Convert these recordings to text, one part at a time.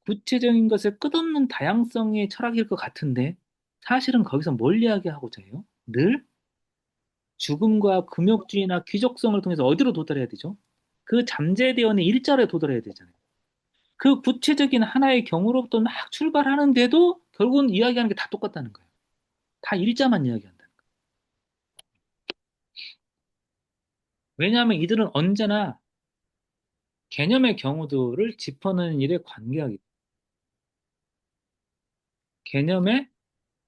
구체적인 것을 끝없는 다양성의 철학일 것 같은데 사실은 거기서 뭘 이야기하고자 해요? 늘 죽음과 금욕주의나 귀족성을 통해서 어디로 도달해야 되죠? 그 잠재대원의 일자리에 도달해야 되잖아요. 그 구체적인 하나의 경우로부터 막 출발하는데도 결국은 이야기하는 게 다 똑같다는 거예요. 다 일자만 이야기한다는 거예요. 왜냐하면 이들은 언제나 개념의 경우들을 짚어내는 일에 관계하기, 개념의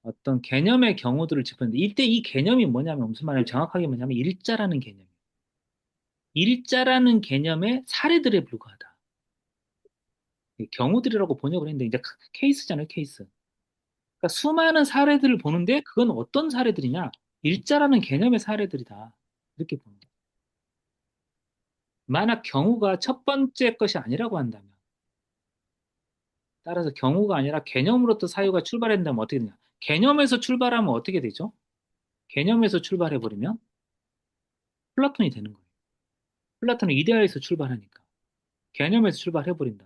어떤 개념의 경우들을 짚었는데 이때 이 개념이 뭐냐면 무슨 말이냐면 정확하게 뭐냐면 일자라는 개념이에요. 일자라는 개념의 사례들에 불과하다. 경우들이라고 번역을 했는데 이제 케이스잖아요, 케이스. 그러니까 수많은 사례들을 보는데 그건 어떤 사례들이냐? 일자라는 개념의 사례들이다. 이렇게 보는 거예요. 만약 경우가 첫 번째 것이 아니라고 한다면 따라서 경우가 아니라 개념으로부터 사유가 출발한다면 어떻게 되냐? 개념에서 출발하면 어떻게 되죠? 개념에서 출발해버리면 플라톤이 되는 거예요. 플라톤은 이데아에서 출발하니까. 개념에서 출발해버린다.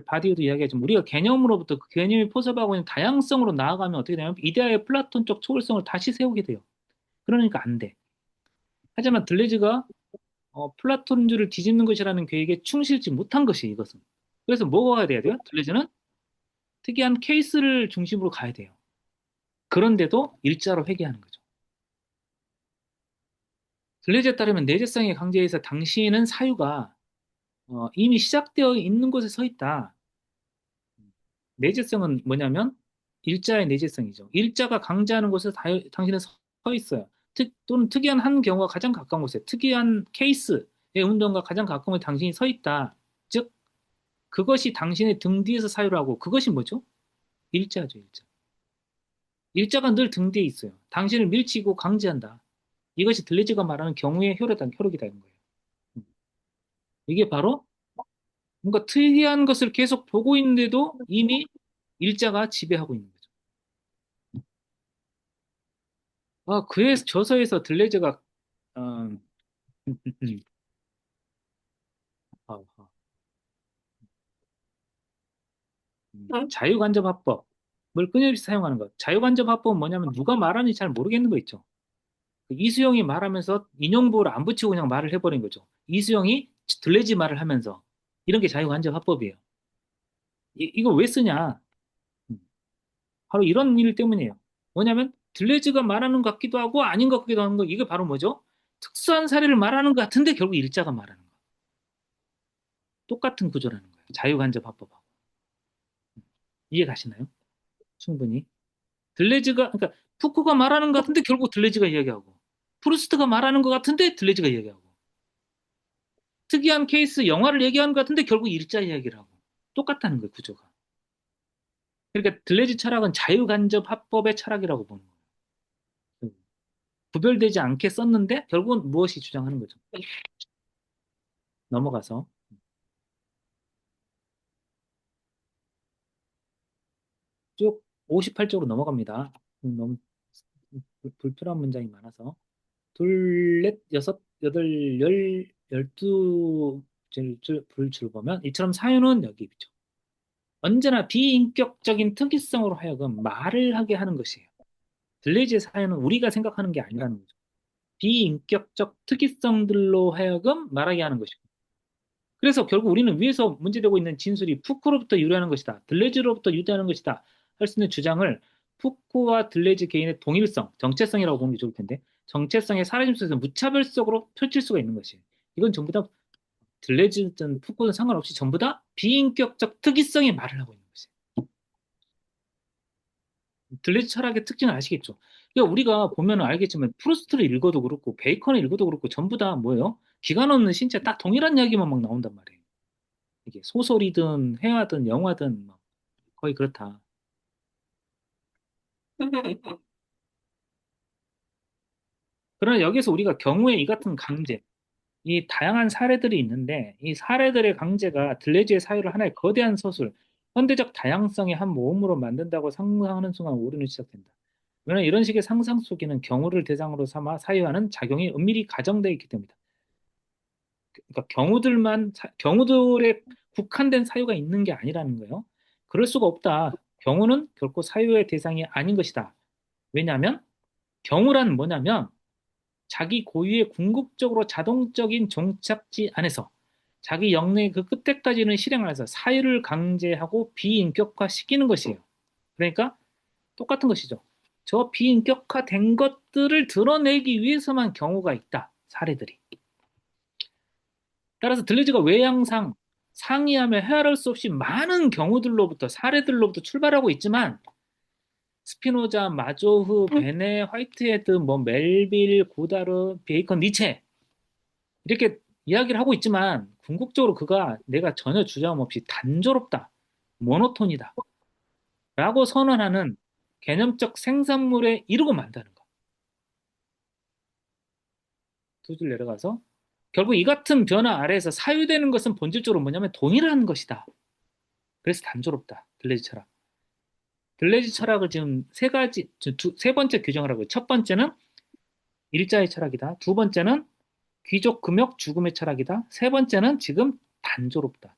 바디오도 이야기하지만 우리가 개념으로부터 그 개념이 포섭하고 있는 다양성으로 나아가면 어떻게 되냐면 이데아의 플라톤적 초월성을 다시 세우게 돼요. 그러니까 안 돼. 하지만 들레즈가 플라톤주를 뒤집는 것이라는 계획에 충실지 못한 것이 이것은. 그래서 뭐가 돼야 돼요? 들레즈는 특이한 케이스를 중심으로 가야 돼요. 그런데도 일자로 회귀하는 거죠. 들레즈에 따르면 내재성의 강제에서 당시에는 사유가 이미 시작되어 있는 곳에 서 있다. 내재성은 뭐냐면 일자의 내재성이죠. 일자가 강제하는 곳에 당신은 서 있어요. 또는 특이한 한 경우가 가장 가까운 곳에 특이한 케이스의 운동과 가장 가까운 곳에 당신이 서 있다. 즉 그것이 당신의 등 뒤에서 사유를 하고 그것이 뭐죠? 일자죠, 일자. 일자가 늘 등 뒤에 있어요. 당신을 밀치고 강제한다. 이것이 들레즈가 말하는 경우의 효력이다, 이런 거예요. 음. 이게 바로 뭔가 특이한 것을 계속 보고 있는데도 이미 일자가 지배하고 있는 거죠. 그의 저서에서 들레즈가 어, 어, 어, 자유간접화법을 끊임없이 사용하는 것. 자유간접화법은 뭐냐면 누가 말하는지 잘 모르겠는 거 있죠. 그 이수영이 말하면서 인용부를 안 붙이고 그냥 말을 해버린 거죠. 이수영이 들레지 말을 하면서 이런 게 자유간접화법이에요. 이거 왜 쓰냐? 음, 바로 이런 일 때문이에요. 뭐냐면 들레즈가 말하는 것 같기도 하고 아닌 것 같기도 하는 거 이게 바로 뭐죠? 특수한 사례를 말하는 것 같은데 결국 일자가 말하는 거. 똑같은 구조라는 거예요. 자유간접화법하고. 이해 가시나요? 충분히. 그러니까 푸코가 말하는 것 같은데 결국 들레즈가 이야기하고 프루스트가 말하는 것 같은데 들레즈가 이야기하고 특이한 케이스 영화를 얘기하는 것 같은데 결국 일자 이야기를 하고 똑같다는 거예요, 구조가. 그러니까 들레즈 철학은 자유간접 합법의 철학이라고 보는 거예요. 구별되지 않게 썼는데 결국은 무엇이 주장하는 거죠. 넘어가서 쭉 58쪽으로 넘어갑니다. 너무 불필요한 문장이 많아서 둘, 넷, 여섯, 여덟, 열두 줄을 보면 이처럼 사유는 여기 있죠. 언제나 비인격적인 특이성으로 하여금 말을 하게 하는 것이에요. 들레즈의 사유는 우리가 생각하는 게 아니라는 거죠. 비인격적 특이성들로 하여금 말하게 하는 것이고. 그래서 결국 우리는 위에서 문제되고 있는 진술이 푸코로부터 유래하는 것이다. 들레즈로부터 유래하는 것이다. 할 수 있는 주장을 푸코와 들레즈 개인의 동일성, 정체성이라고 보는 게 좋을 텐데 정체성의 사라짐 속에서 무차별적으로 펼칠 수가 있는 것이에요. 이건 전부 다 들레즈든 푸코든 상관없이 전부 다 비인격적 특이성의 말을 하고 있는 것이에요. 들레즈 철학의 특징을 아시겠죠? 그러니까 우리가 보면 알겠지만 프루스트를 읽어도 그렇고 베이컨을 읽어도 그렇고 전부 다 뭐예요? 기관 없는 신체 딱 동일한 이야기만 막 나온단 말이에요. 이게 소설이든 회화든 영화든 막 거의 그렇다. 그러나 여기서 우리가 경우에 이 같은 강제, 이 다양한 사례들이 있는데 이 사례들의 강제가 들레즈의 사유를 하나의 거대한 서술, 현대적 다양성의 한 모음으로 만든다고 상상하는 순간 오류는 시작된다. 왜냐하면 이런 식의 상상 속에는 경우를 대상으로 삼아 사유하는 작용이 은밀히 가정되어 있기 때문이다. 그러니까 경우들의 국한된 사유가 있는 게 아니라는 거예요. 그럴 수가 없다. 경우는 결코 사유의 대상이 아닌 것이다. 왜냐하면 경우란 뭐냐면 자기 고유의 궁극적으로 자동적인 종착지 안에서 자기 영역의 그 끝에까지는 실행을 해서 사유를 강제하고 비인격화시키는 것이에요. 그러니까 똑같은 것이죠. 저 비인격화된 것들을 드러내기 위해서만 경우가 있다. 사례들이. 따라서 들레즈가 외양상 상이하며 헤아릴 수 없이 많은 경우들로부터 사례들로부터 출발하고 있지만 스피노자, 마조흐, 베네, 화이트헤드, 뭐 멜빌, 고다르, 베이컨, 니체 이렇게 이야기를 하고 있지만 궁극적으로 그가 내가 전혀 주장 없이 단조롭다, 모노톤이다 라고 선언하는 개념적 생산물에 이르고 만다는 거. 두 줄 내려가서 결국 이 같은 변화 아래에서 사유되는 것은 본질적으로 뭐냐면 동일한 것이다. 그래서 단조롭다. 들레즈 철학. 들레즈 철학을 지금 세 가지, 세 번째 규정을 하고, 첫 번째는 일자의 철학이다. 두 번째는 귀족 금욕 죽음의 철학이다. 세 번째는 지금 단조롭다.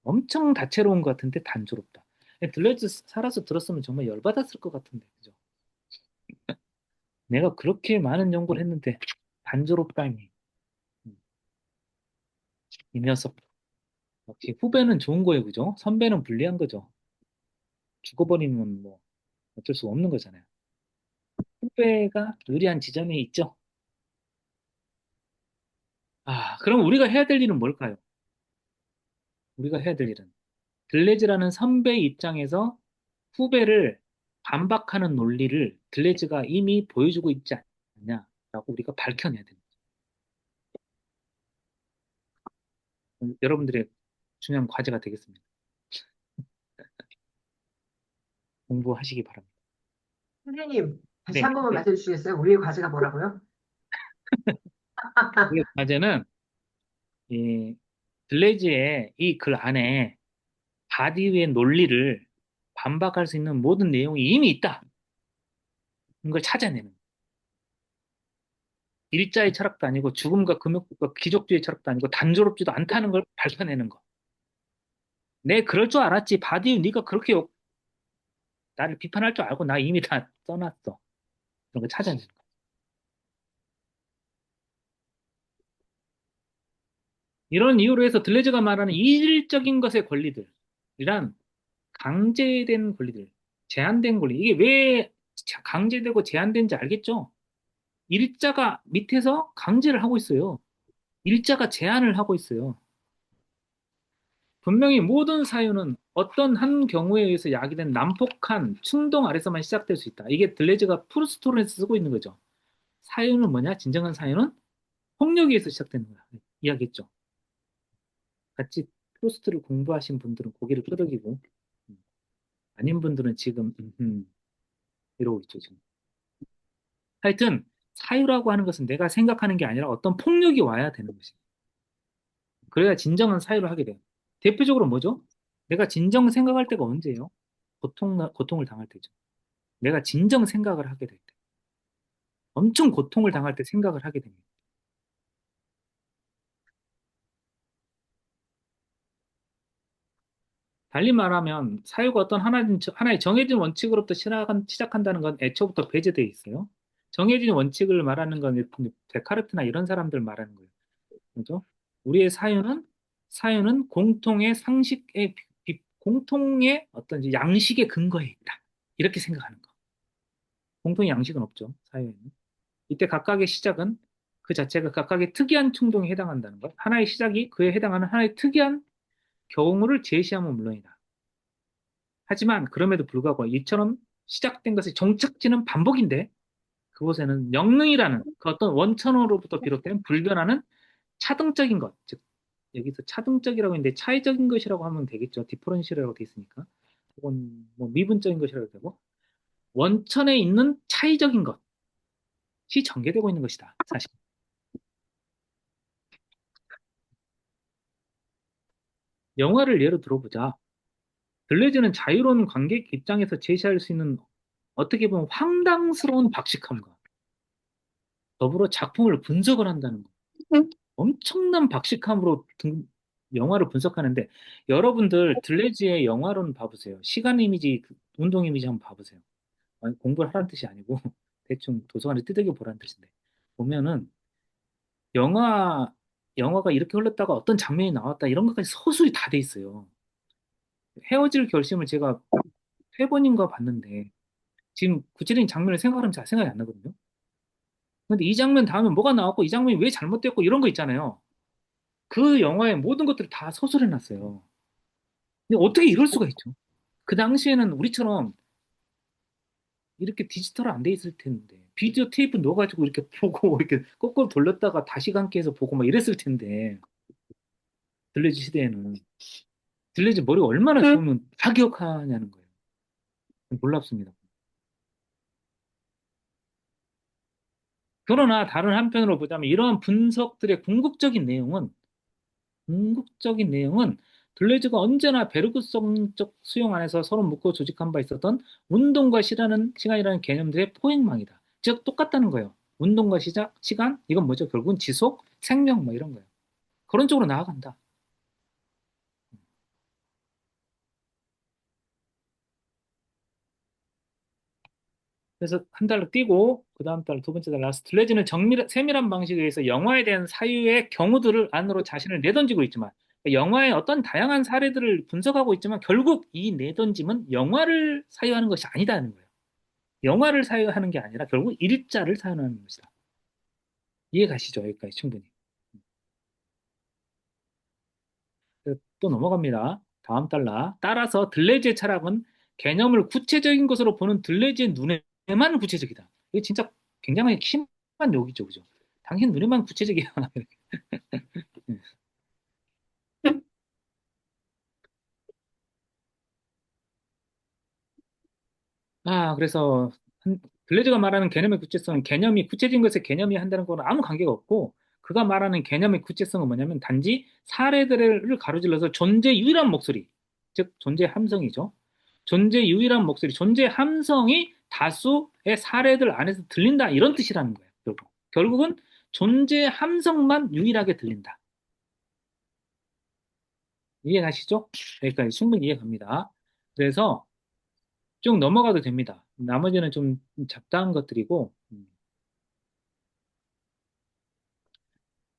엄청 다채로운 것 같은데 단조롭다. 들레즈 살아서 들었으면 정말 열받았을 것 같은데, 그죠? 내가 그렇게 많은 연구를 했는데 단조롭다니. 이 녀석. 역시 후배는 좋은 거예요, 그죠? 선배는 불리한 거죠. 죽어버리면 뭐 어쩔 수 없는 거잖아요. 후배가 유리한 지점이 있죠. 아, 그럼 우리가 해야 될 일은 뭘까요? 우리가 해야 될 일은 들레즈라는 선배 입장에서 후배를 반박하는 논리를 들레즈가 이미 보여주고 있지 않냐라고 우리가 밝혀내야 됩니다. 여러분들의 중요한 과제가 되겠습니다. 공부하시기 바랍니다. 선생님, 다시 네, 한 번만 네. 말씀해 주시겠어요? 우리의 과제가 뭐라고요? 우리의 과제는 이 들레즈의 이 글 안에 바디의 논리를 반박할 수 있는 모든 내용이 이미 있다. 이걸 찾아내는. 일자의 철학도 아니고 죽음과 금욕과 귀족주의 철학도 아니고 단조롭지도 않다는 걸 밝혀내는 거. 내 그럴 줄 알았지. 바디 네가 그렇게 나를 비판할 줄 알고 나 이미 다 써놨어. 그런 거 찾아내는 거. 이런 이유로 해서 들레즈가 말하는 이질적인 것의 권리들이란 강제된 권리들, 제한된 권리. 이게 왜 강제되고 제한된지 알겠죠? 일자가 밑에서 강제를 하고 있어요. 일자가 제한을 하고 있어요. 분명히 모든 사유는 어떤 한 경우에 의해서 야기된 난폭한 충동 아래서만 시작될 수 있다. 이게 들레즈가 프루스토론에서 쓰고 있는 거죠. 사유는 뭐냐? 진정한 사유는 폭력에 의해서 시작되는 거야. 이야기했죠. 같이 프루스트를 공부하신 분들은 고개를 끄덕이고 아닌 분들은 지금 이러고 있죠, 지금. 하여튼 사유라고 하는 것은 내가 생각하는 게 아니라 어떤 폭력이 와야 되는 것이에요. 그래야 진정한 사유를 하게 돼요. 대표적으로 뭐죠? 내가 진정 생각할 때가 언제예요? 고통을 당할 때죠. 내가 진정 생각을 하게 될 때. 엄청 고통을 당할 때 생각을 하게 됩니다. 달리 말하면 사유가 어떤 하나의 정해진 원칙으로부터 시작한다는 건 애초부터 배제되어 있어요. 정해진 원칙을 말하는 건 데카르트나 이런 사람들 말하는 거예요. 그죠? 우리의 사유는 공통의 상식의 공통의 어떤 이제 양식의 근거에 있다. 이렇게 생각하는 거. 공통의 양식은 없죠. 사유에는. 이때 각각의 시작은 그 자체가 각각의 특이한 충동에 해당한다는 것. 하나의 시작이 그에 해당하는 하나의 특이한 경우를 제시하면 물론이다. 하지만 그럼에도 불구하고 이처럼 시작된 것의 종착지는 반복인데 그곳에는 영능이라는 그 어떤 원천으로부터 비롯된 불변하는 차등적인 것, 즉 여기서 차등적이라고 했는데 차이적인 것이라고 하면 되겠죠. 디퍼런셜이라고 돼 있으니까. 혹은 뭐 미분적인 것이라고 해도 되고 원천에 있는 차이적인 것이 전개되고 있는 것이다. 사실. 영화를 예로 들어보자. 들레즈는 자유로운 관객 입장에서 제시할 수 있는 어떻게 보면 황당스러운 박식함과 더불어 작품을 분석을 한다는 것. 엄청난 박식함으로 영화를 분석하는데 여러분들 들레즈의 영화로는 봐보세요. 시간 이미지, 운동 이미지 한번 봐보세요. 아니, 공부를 하라는 뜻이 아니고 대충 도서관에 뜯겨 보라는 뜻인데 보면은 영화 영화가 이렇게 흘렀다가 어떤 장면이 나왔다 이런 것까지 서술이 다 돼 있어요. 헤어질 결심을 제가 세 번인가 봤는데 지금 구체적인 장면을 생각하면 잘 생각이 안 나거든요. 근데 이 장면 다음에 뭐가 나왔고 이 장면이 왜 잘못됐고 이런 거 있잖아요. 그 영화의 모든 것들을 다 서술해 놨어요. 근데 어떻게 이럴 수가 있죠? 그 당시에는 우리처럼 이렇게 디지털 안 돼 있을 텐데 비디오 테이프 넣어가지고 이렇게 보고 이렇게 거꾸로 돌렸다가 다시 감기 해서 보고 막 이랬을 텐데 들레지 시대에는 들레지 머리가 얼마나 좋으면 다 기억하냐는 거예요. 놀랍습니다. 그러나 다른 한편으로 보자면 이러한 분석들의 궁극적인 내용은 들레즈가 언제나 베르그성적 수용 안에서 서로 묶어 조직한 바 있었던 운동과 시간이라는 개념들의 포획망이다. 즉 똑같다는 거예요. 운동과 시간, 이건 뭐죠? 결국은 지속, 생명 뭐 이런 거예요. 그런 쪽으로 나아간다. 그래서 한 달로 뛰고 그 다음 달 두 번째 달 라스트 레즈는 세밀한 방식에 의해서 영화에 대한 사유의 경우들을 안으로 자신을 내던지고 있지만 영화의 어떤 다양한 사례들을 분석하고 있지만 결국 이 내던짐은 영화를 사유하는 것이 아니다는 거예요. 영화를 사유하는 게 아니라 결국 일자를 사유하는 것이다. 이해 가시죠? 여기까지 충분히. 또 넘어갑니다. 다음 달라. 따라서 들레즈의 철학은 개념을 구체적인 것으로 보는 들레즈의 눈에만 구체적이다. 이게 진짜 굉장히 심한 욕이죠, 그죠? 당신 눈에만 구체적이야. 그래서 블레즈가 말하는 개념의 구체성은 개념이 구체적인 것에 개념이 한다는 거는 아무 관계가 없고 그가 말하는 개념의 구체성은 뭐냐면 단지 사례들을 가로질러서 존재 유일한 목소리, 즉 존재 함성이죠. 존재 유일한 목소리, 존재 함성이 다수의 사례들 안에서 들린다 이런 뜻이라는 거예요. 결국은 존재 함성만 유일하게 들린다. 이해가시죠? 여기까지 충분히 이해갑니다. 그래서 쭉 넘어가도 됩니다. 나머지는 좀 잡다한 것들이고,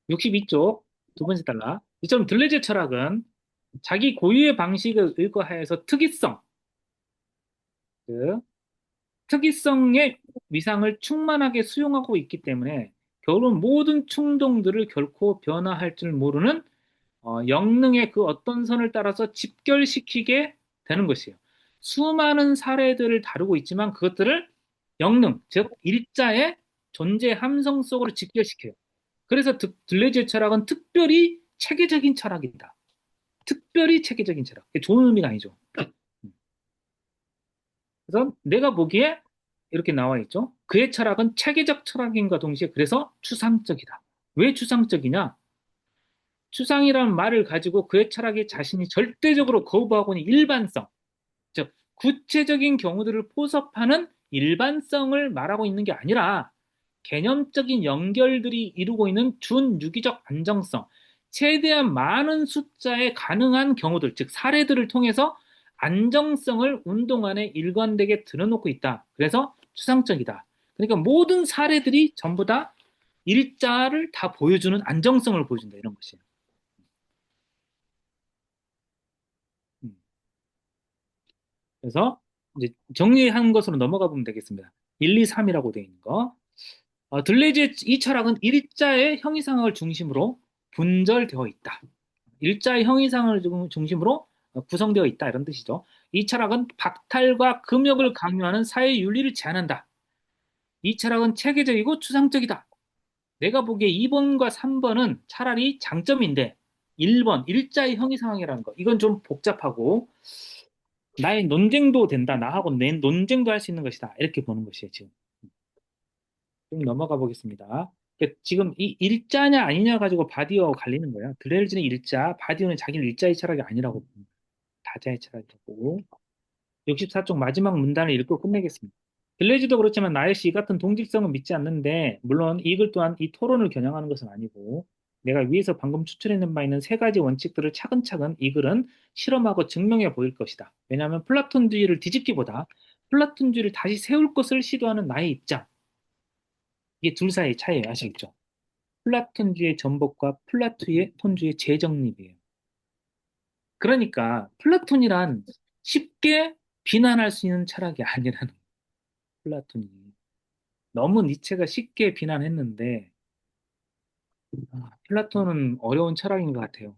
62쪽 두 번째 달라. 이처럼 들레즈 철학은 자기 고유의 방식을 의거하여서 그 특이성의 위상을 충만하게 수용하고 있기 때문에 결국 모든 충동들을 결코 변화할 줄 모르는 영능의 그 어떤 선을 따라서 집결시키게 되는 것이에요. 수많은 사례들을 다루고 있지만 그것들을 영능, 즉 일자의 존재 함성 속으로 집결시켜요. 그래서 들레즈의 철학은 특별히 체계적인 철학이다. 특별히 체계적인 철학. 이게 좋은 의미가 아니죠. 그래서 내가 보기에 이렇게 나와 있죠. 그의 철학은 체계적 철학인과 동시에 그래서 추상적이다. 왜 추상적이냐? 추상이라는 말을 가지고 그의 철학이 자신이 절대적으로 거부하고 있는 일반성, 즉 구체적인 경우들을 포섭하는 일반성을 말하고 있는 게 아니라 개념적인 연결들이 이루고 있는 준유기적 안정성, 최대한 많은 숫자의 가능한 경우들, 즉 사례들을 통해서 안정성을 운동 안에 일관되게 드러놓고 있다. 그래서 추상적이다. 그러니까 모든 사례들이 전부 다 일자를 다 보여주는 안정성을 보여준다. 이런 것이에요. 음. 그래서 이제 정리한 것으로 넘어가 보면 되겠습니다. 1, 2, 3이라고 되어 있는 거. 들레즈의 이 철학은 일자의 형이상학을 중심으로 분절되어 있다. 일자의 형이상을 중심으로 구성되어 있다. 이런 뜻이죠. 이 철학은 박탈과 금욕을 강요하는 사회 윤리를 제한한다. 이 철학은 체계적이고 추상적이다. 내가 보기에 2번과 3번은 차라리 장점인데 1번 일자의 형이상학이라는 거. 이건 좀 복잡하고 나의 논쟁도 된다. 나하고 내 논쟁도 할 수 있는 것이다. 이렇게 보는 것이에요, 지금. 좀 넘어가 보겠습니다. 지금 이 일자냐 아니냐 가지고 바디오하고 갈리는 거예요. 드레일즈는 일자, 바디오는 자기는 일자의 철학이 아니라고 봅니다. 다자의 철학이고. 64쪽 마지막 문단을 읽고 끝내겠습니다. 들레즈도 그렇지만 나의 시 같은 동질성은 믿지 않는데 물론 이글 또한 이 토론을 겨냥하는 것은 아니고 내가 위에서 방금 추출해낸 바 있는 세 가지 원칙들을 차근차근 이 글은 실험하고 증명해 보일 것이다. 왜냐하면 플라톤주의를 뒤집기보다 플라톤주의를 다시 세울 것을 시도하는 나의 입장. 이게 둘 사이의 차이예요. 아시겠죠? 플라톤주의의 전복과 플라톤주의의 재정립이에요. 그러니까 플라톤이란 쉽게 비난할 수 있는 철학이 아니라는 거예요. 플라톤이. 너무 니체가 쉽게 비난했는데 플라톤은 어려운 철학인 것 같아요.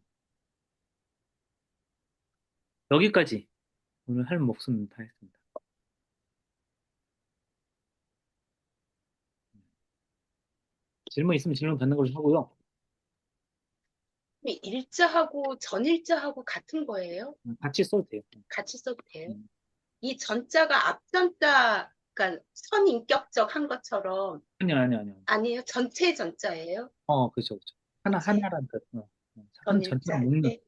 여기까지 오늘 할 목숨 다 했습니다. 질문 있으면 질문 받는 걸로 하고요. 일자하고 전일자하고 같은 거예요? 같이 써도 돼요. 같이 써도 돼요? 음, 이 전자가 앞전자, 그러니까 선인격적 한 것처럼 아니요, 아니요, 아니요. 아니에요? 전체 전자예요? 그렇죠, 그렇죠. 전체 하나란 뜻. 한 전일자 전체를 할 묶는. 때?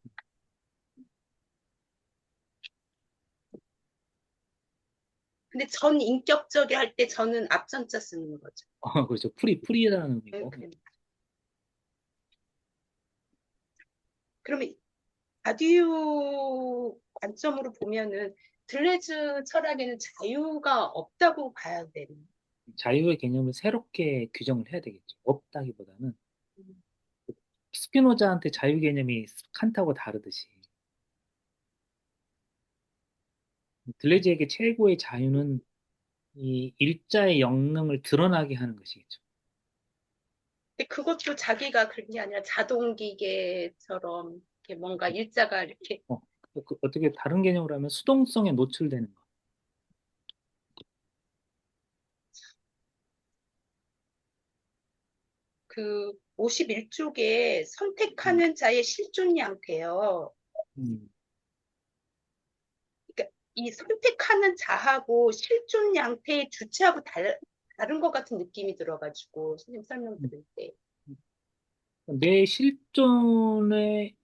근데 전인격적이 할 때 저는 앞전자 쓰는 거죠. 그렇죠. 풀이라는 네, 의미고. 그러면 바디우 관점으로 보면은 들레즈 철학에는 자유가 없다고 봐야 되는. 자유의 개념을 새롭게 규정을 해야 되겠죠. 없다기보다는 스피노자한테 자유 개념이 칸트하고 다르듯이 들레즈에게 최고의 자유는 이 일자의 영능을 드러나게 하는 것이겠죠. 근데 그것도 자기가 그런 게 아니라 자동기계처럼 이렇게 뭔가 일자가 이렇게 어, 어떻게 다른 개념으로 하면 수동성에 노출되는 거. 그 51쪽에 선택하는 자의 실존 양태요. 음. 그러니까 이 선택하는 자하고 실존 양태의 주체하고 다른 것 같은 느낌이 들어가지고 선생님 설명 음. 들을 때. 내 실존의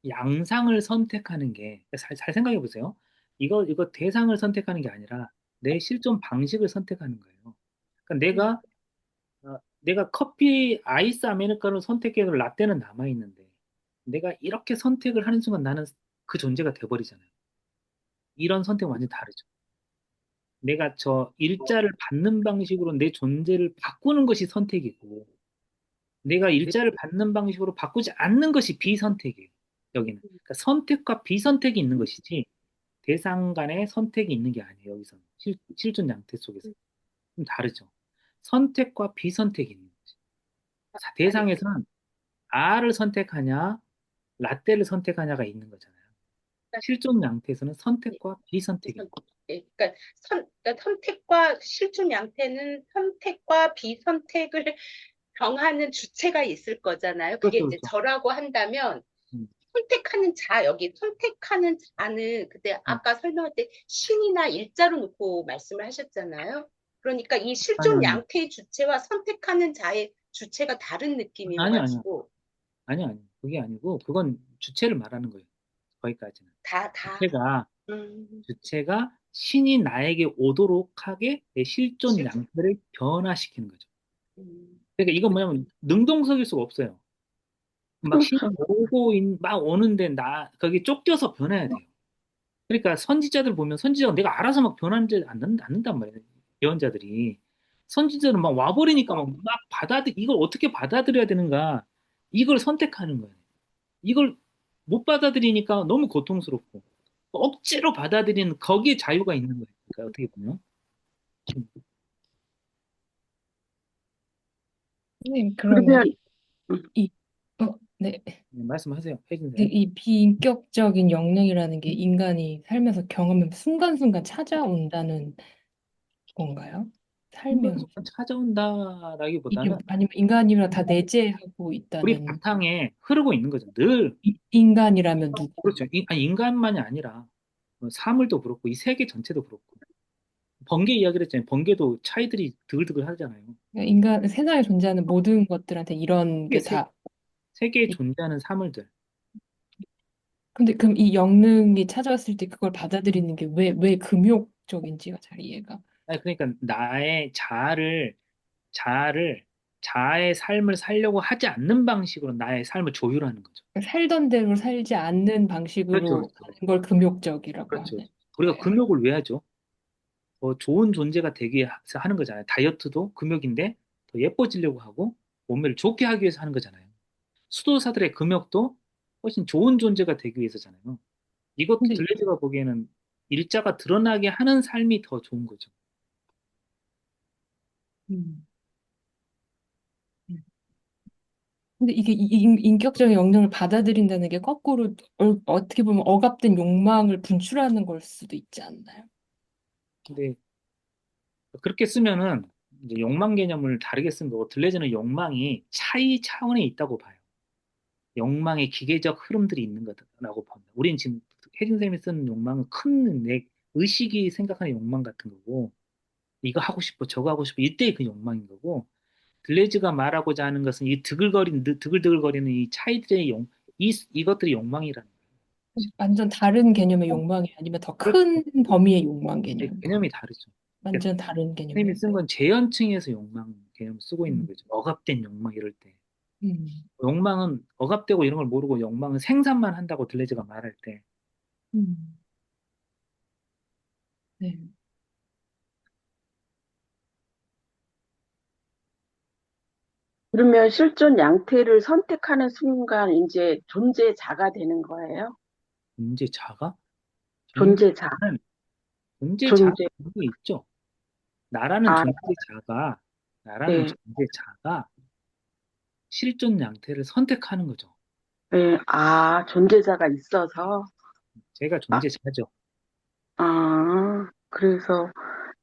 양상을 선택하는 게, 잘 생각해 보세요. 이거 대상을 선택하는 게 아니라 내 실존 방식을 선택하는 거예요. 그러니까 음, 내가 커피 아이스 아메리카노를 선택해도 라떼는 남아 있는데 내가 이렇게 선택을 하는 순간 나는 그 존재가 돼버리잖아요. 이런 선택은 완전히 다르죠. 내가 저 일자를 받는 방식으로 내 존재를 바꾸는 것이 선택이고 내가 일자를 받는 방식으로 바꾸지 않는 것이 비선택이에요. 여기는. 그러니까 선택과 비선택이 있는 것이지 대상 간의 선택이 있는 게 아니에요. 여기서는. 실존 양태 속에서. 좀 다르죠. 선택과 비선택이 있는 거지. 아니, 대상에서는 R을 선택하냐, 라떼를 선택하냐가 있는 거잖아요. 실존 양태에서는 선택과 비선택이 있는 거죠. 그러니까, 그러니까 선택과 실존 양태는 선택과 비선택을 병하는 주체가 있을 거잖아요. 그게 그렇죠, 이제 그렇죠. 저라고 한다면 음, 선택하는 자, 여기 선택하는 자는 그때 음. 아까 설명할 때 신이나 일자로 놓고 말씀을 하셨잖아요. 그러니까 이 아니, 실존 아니. 양태의 주체와 선택하는 자의 주체가 다른 아니, 아니. 느낌이어가지고 아니, 아니. 그게 아니고, 그건 주체를 말하는 거예요. 거기까지는. 다, 주체가, 음, 주체가 신이 나에게 오도록 하게 내 실존 실존, 양태를 변화시키는 거죠. 음, 그러니까 이건 뭐냐면, 능동적일 수가 없어요. 막 신이 막 오는데 거기 쫓겨서 변해야 돼요. 그러니까 선지자들 보면 선지자가 내가 알아서 막 변하지 않는단 말이에요. 예언자들이. 선지자는 막 와버리니까 막 이걸 어떻게 받아들여야 되는가. 이걸 선택하는 거예요. 이걸 못 받아들이니까 너무 고통스럽고. 억지로 받아들이는 거기에 자유가 있는 거예요. 그러니까 어떻게 보면. 음, 선생님, 그러면 그러면 이, 네. 말씀하세요. 혜진 쌤. 이 비인격적인 영능이라는 게 인간이 살면서 경험하면 순간순간 찾아온다는 건가요? 살면서. 순간순간 찾아온다라기보다는 아니면 인간이랑 다 내재하고 우리 있다는, 바탕에 흐르고 있는 거죠. 늘. 인간이라면 누구? 그렇죠. 아니, 인간만이 아니라 사물도 그렇고 이 세계 전체도 그렇고 번개 이야기를 했잖아요. 번개도 차이들이 드글드글 하잖아요. 세상에 존재하는 모든 것들한테 이런 세계, 게 세, 다, 세계에 존재하는 사물들. 근데 그럼 이 영능이 찾아왔을 때 그걸 받아들이는 게 왜 금욕적인지가 잘 이해가. 아니, 그러니까 나의 자아를 자아의 삶을 살려고 하지 않는 방식으로 나의 삶을 조율하는 거죠. 살던 대로 살지 않는 그렇죠, 방식으로 그렇죠. 하는 걸 금욕적이라고 그렇죠. 하는 우리가 거예요. 금욕을 왜 하죠? 더 좋은 존재가 되기 위해서 하는 거잖아요. 다이어트도 금욕인데 더 예뻐지려고 하고 몸매를 좋게 하기 위해서 하는 거잖아요. 수도사들의 금욕도 훨씬 좋은 존재가 되기 위해서잖아요. 이것도 근데 들레즈가 보기에는 일자가 드러나게 하는 삶이 더 좋은 거죠. 음. 근데 이게 인격적인 역량을 받아들인다는 게 거꾸로 어떻게 보면 억압된 욕망을 분출하는 걸 수도 있지 않나요? 근데 그렇게 쓰면은 이제 욕망 개념을 다르게 쓴 거고 들레즈는 욕망이 차이 차원에 있다고 봐요. 욕망의 기계적 흐름들이 있는 거라고 봅니다. 우린 지금 혜진 쌤이 쓰는 욕망은 큰 내 의식이 생각하는 욕망 같은 거고 이거 하고 싶어 저거 하고 싶어 이때의 그 욕망인 거고 글레이즈가 말하고자 하는 것은 이 드글드글거리는 이 차이들의 이것들이 욕망이라는 거예요. 완전 다른 개념의 욕망이 아니면 더 그렇죠. 큰 범위의 욕망 네, 개념. 개념이 다르죠. 그러니까 완전 다른 선생님이 개념의. 쓴 건 재현층에서 욕망 개념을 쓰고 있는 음, 거죠. 억압된 욕망 이럴 때. 음, 욕망은 억압되고 이런 걸 모르고 욕망은 생산만 한다고 들레즈가 말할 때 음. 네. 그러면 실존 양태를 선택하는 순간 이제 존재자가 되는 거예요? 존재자가? 존재자, 존재자는 존재자가 존재. 그런 게 있죠. 나라는 아, 존재자가 나라는 네, 존재자가 실존 양태를 선택하는 거죠. 네. 아, 존재자가 있어서. 제가 아, 존재자죠. 그래서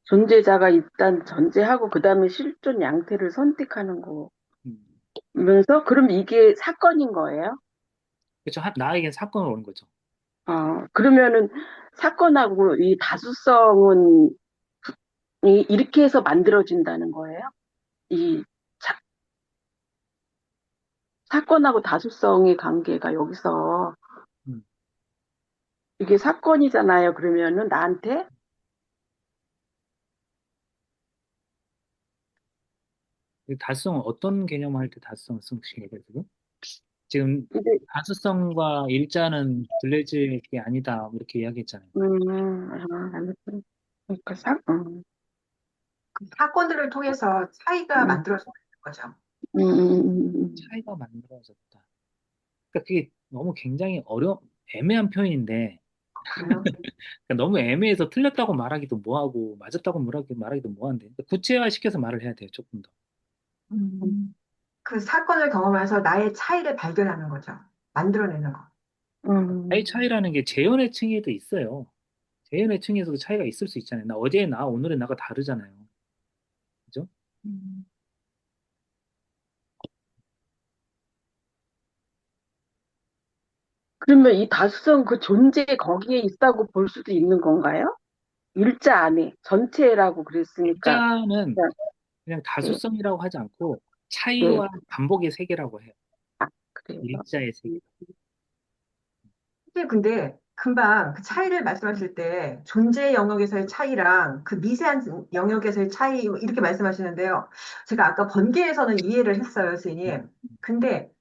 존재자가 일단 전제하고 그 다음에 실존 양태를 선택하는 음. 거면서 그럼 이게 사건인 거예요? 그렇죠. 나에겐 사건을 오는 거죠. 그러면은 사건하고 이 다수성은 이렇게 해서 만들어진다는 거예요? 이 자- 사건하고 다수성의 관계가 여기서 음. 이게 사건이잖아요. 그러면은 나한테 다수성은 어떤 개념을 할 때 다수성을 쓰신 거예요, 지금? 지금 근데 다수성과 일자는 둘레즈의 게 아니다 이렇게 이야기했잖아요. 알겠어요. 그러니까 그 사건들을 통해서 차이가 음, 만들어지는 거죠. 차이가 만들어졌다. 그러니까 그게 너무 굉장히 애매한 표현인데 그래요? 그러니까 너무 애매해서 틀렸다고 말하기도 뭐하고 맞았다고 말하기도 뭐한데 그러니까 구체화시켜서 말을 해야 돼요, 조금 더. 음. 그 사건을 경험해서 나의 차이를 발견하는 거죠. 만들어내는 거. 나의 음, 차이라는 게 재현의 층에도 있어요. 재현의 층에서도 차이가 있을 수 있잖아요. 어제의 나, 오늘의 나가 다르잖아요. 그죠? 음. 그러면 이 다수성 그 존재 거기에 있다고 볼 수도 있는 건가요? 일자 안에 전체라고 그랬으니까 일자는 그냥, 그냥 네, 다수성이라고 하지 않고 네. 차이와 반복의 세계라고 해요. 그래요. 일자의 세계. 근데 금방 그 차이를 말씀하실 때 존재 영역에서의 차이랑 그 미세한 영역에서의 차이 이렇게 말씀하시는데요. 제가 아까 번개에서는 이해를 했어요, 선생님. 근데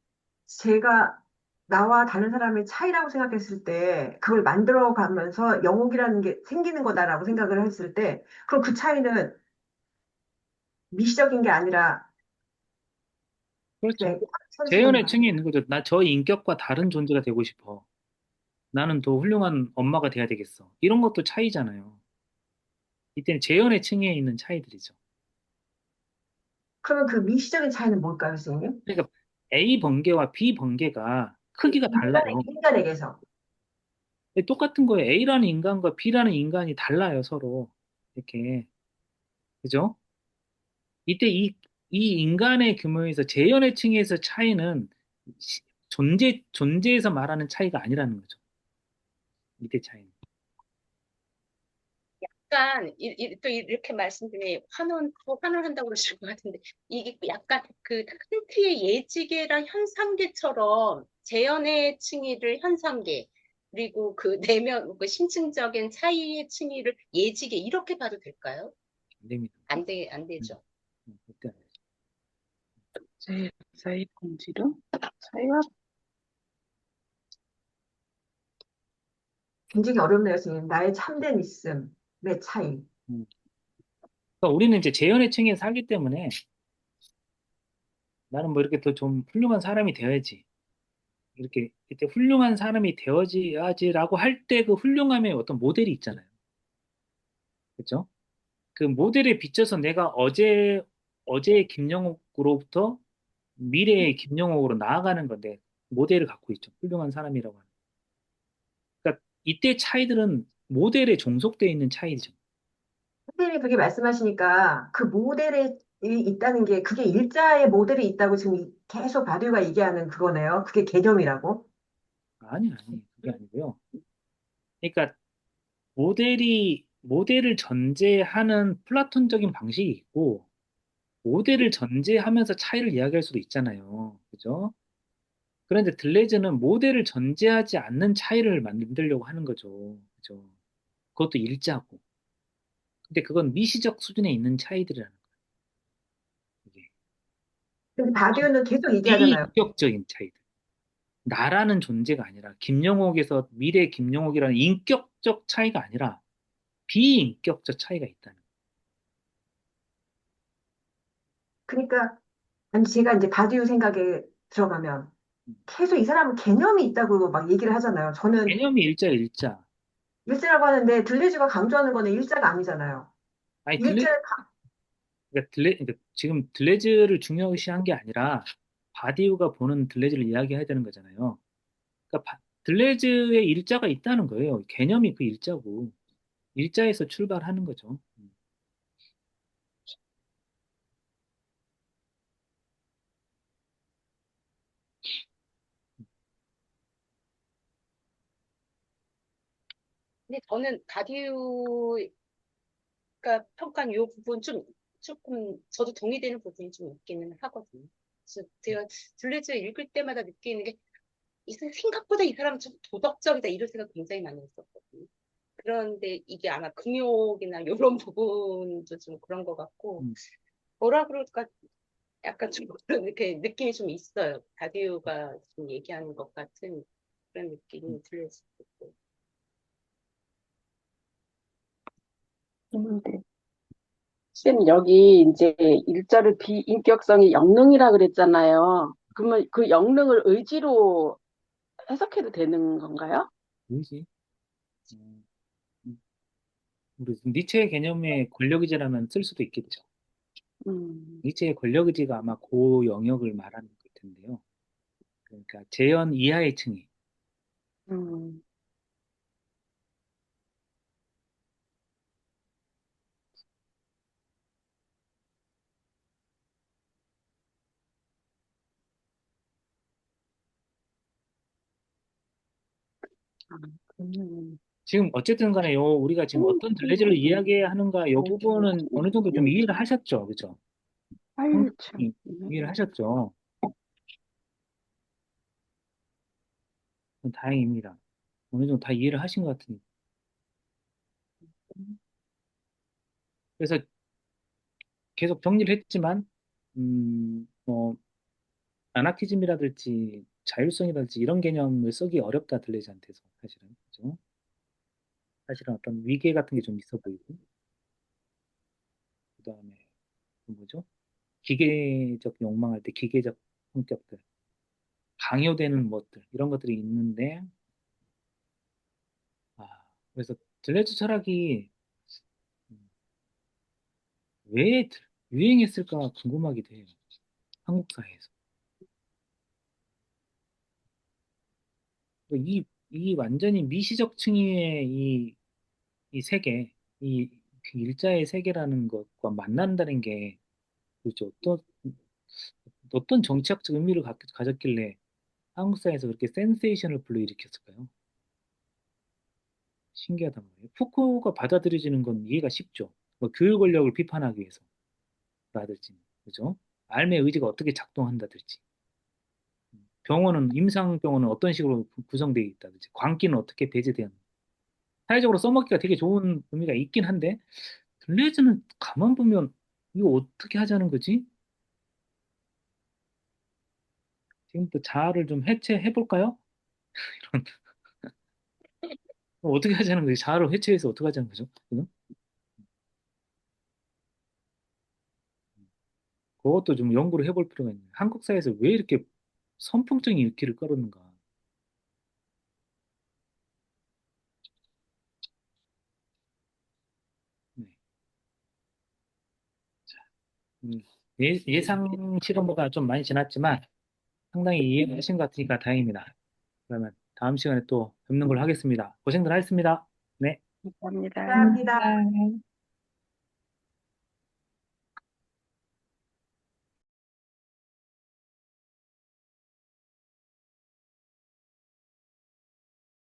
제가 나와 다른 사람의 차이라고 생각했을 때 그걸 만들어 가면서 영역이라는 게 생기는 거다라고 생각을 했을 때 그럼 그 차이는 미시적인 게 아니라 그렇죠. 네, 현실인 재현의 거예요. 층에 있는 거죠. 나 저 인격과 다른 존재가 되고 싶어. 나는 더 훌륭한 엄마가 돼야 되겠어. 이런 것도 차이잖아요. 이때는 재현의 층에 있는 차이들이죠. 그러면 그 미시적인 차이는 뭘까요, 선생님? 그러니까 A 번개와 B 번개가 크기가 달라요. 인간에게서. 똑같은 거예요. A라는 인간과 B라는 인간이 달라요, 서로. 이렇게. 그죠? 이때 이 인간의 규모에서 재현의 층에서 차이는 존재에서 말하는 차이가 아니라는 거죠. 이때 차이는. 약간 또 이렇게 말씀드리면 또 환원한다고 그러실 것 같은데 이게 약간 그 칸트의 예지계랑 현상계처럼 재현의 층위를 현상계 그리고 그 내면 그 심층적인 차이의 층위를 예지계 이렇게 봐도 될까요? 안 됩니다. 안 음, 되죠. 절대 안 되죠. 제사의 본질은 차이가 굉장히 어렵네요, 선생님. 나의 참된 있음의 차이. 음. 그러니까 우리는 이제 재현의 층에 살기 때문에 나는 뭐 이렇게 더 좀 훌륭한 사람이 되어야지. 이렇게 훌륭한 사람이 되어야지라고 할 때 그 훌륭함의 어떤 모델이 있잖아요. 그렇죠? 그 모델에 비춰서 내가 어제의 김영옥으로부터 미래의 김영옥으로 나아가는 건데 모델을 갖고 있죠. 훌륭한 사람이라고 하는. 그러니까 이때 차이들은 모델에 종속되어 있는 차이죠. 선생님이 그렇게 말씀하시니까 그 모델이 있다는 게 그게 일자의 모델이 있다고 지금 계속 바둑이가 얘기하는 그거네요. 그게 개념이라고. 아니, 그게 아니고요. 그러니까 모델을 전제하는 플라톤적인 방식이 있고 모델을 전제하면서 차이를 이야기할 수도 있잖아요. 그죠? 그런데 들레즈는 모델을 전제하지 않는 차이를 만들려고 하는 거죠. 그죠? 그것도 일자고. 근데 그건 미시적 수준에 있는 차이들이라는 거예요. 이게 근데 바디오는 계속 얘기하잖아요. 비인격적인 차이들. 나라는 존재가 아니라 김영옥에서 미래 김영옥이라는 인격적 차이가 아니라 비인격적 차이가 있다는 그러니까 아니 제가 이제 바디오 생각에 들어가면 거예요. 계속 이 사람은 개념이 있다고 막 얘기를 하잖아요. 저는 개념이 일자예요, 일자. 일자라고 하는데 들레즈가 강조하는 거는 일자가 아니잖아요. 아니, 일자를 그러니까 지금 들레즈를 중요시한 게 아니라 바디우가 보는 들레즈를 이야기해야 되는 거잖아요. 그러니까 들레즈의 일자가 있다는 거예요. 개념이 그 일자고 일자에서 출발하는 거죠. 근데 저는 가디우가 평가한 이 부분 조금 저도 동의되는 부분이 좀 있기는 하거든요. 그래서 제가 둘레즈 읽을 때마다 느끼는 게 생각보다 이 사람은 좀 도덕적이다 이런 생각 굉장히 많이 했었거든요. 그런데 이게 아마 금욕이나 이런 부분도 좀 그런 것 같고 음, 뭐라 그럴까 약간 좀 그런 이렇게 느낌이 좀 있어요. 다디오가 좀 얘기하는 것 같은 그런 음, 느낌이 들릴 수도 있고. 있는데. 쌤, 여기 이제 일자를 비인격성의 영능이라 그랬잖아요. 그러면 그 영능을 의지로 해석해도 되는 건가요? 뭐지? 음, 음, 우리 니체의 개념의 권력의지라면 쓸 수도 있겠죠. 음, 니체의 권력의지가 아마 그 영역을 말하는 것 텐데요. 그러니까 재현 이하의 층이. 음, 아, 음, 지금 어쨌든 간에 우리가 지금 어떤 들레즈를 이야기하는가 요 부분은 어느 정도 좀 이해를 하셨죠. 그죠? 팔층. 상당히 이해를 하셨죠. 다행입니다. 어느 정도 다 이해를 하신 것 같으니. 그래서 계속 정리를 했지만, 뭐, 아나키즘이라든지 자율성이라든지 이런 개념을 쓰기 어렵다, 들레즈한테서, 사실은. 그죠? 사실은 어떤 위계 같은 게 좀 있어 보이고, 그 다음에, 뭐죠? 기계적 욕망할 때 기계적 성격들, 강요되는 것들, 이런 것들이 있는데, 아, 그래서 들레즈 철학이 음, 왜 유행했을까 궁금하기도 해요. 한국 사회에서. 이 완전히 미시적 층의 이 세계, 그 일자의 세계라는 것과 만난다는 게 도대체 어떤 정치학적 의미를 가졌길래 한국 사회에서 그렇게 센세이션을 불러일으켰을까요? 신기하단 말이에요. 푸코가 받아들여지는 건 이해가 쉽죠. 뭐 교육 권력을 비판하기 위해서라든지, 그죠? 삶의 의지가 어떻게 작동한다든지, 임상병원은 어떤 식으로 구성되어 있다든지, 광기는 어떻게 배제되었는지, 사회적으로 써먹기가 되게 좋은 의미가 있긴 한데, 블레이즈는 가만 보면 이거 어떻게 하자는 거지? 지금부터 자아를 좀 해체해 볼까요? 이런 어떻게 하자는 거지? 자아를 해체해서 어떻게 하자는 거죠? 지금? 그것도 좀 연구를 해볼 필요가 있네요. 한국 사회에서 왜 이렇게 선풍적인 일기를 끌었는가? 네. 음, 예상 시간보다 좀 많이 지났지만 상당히 이해하신 것 같으니까 다행입니다. 그러면 다음 시간에 또 뵙는 걸로 하겠습니다. 고생들 하셨습니다. 네. 감사합니다. 감사합니다. 감사합니다.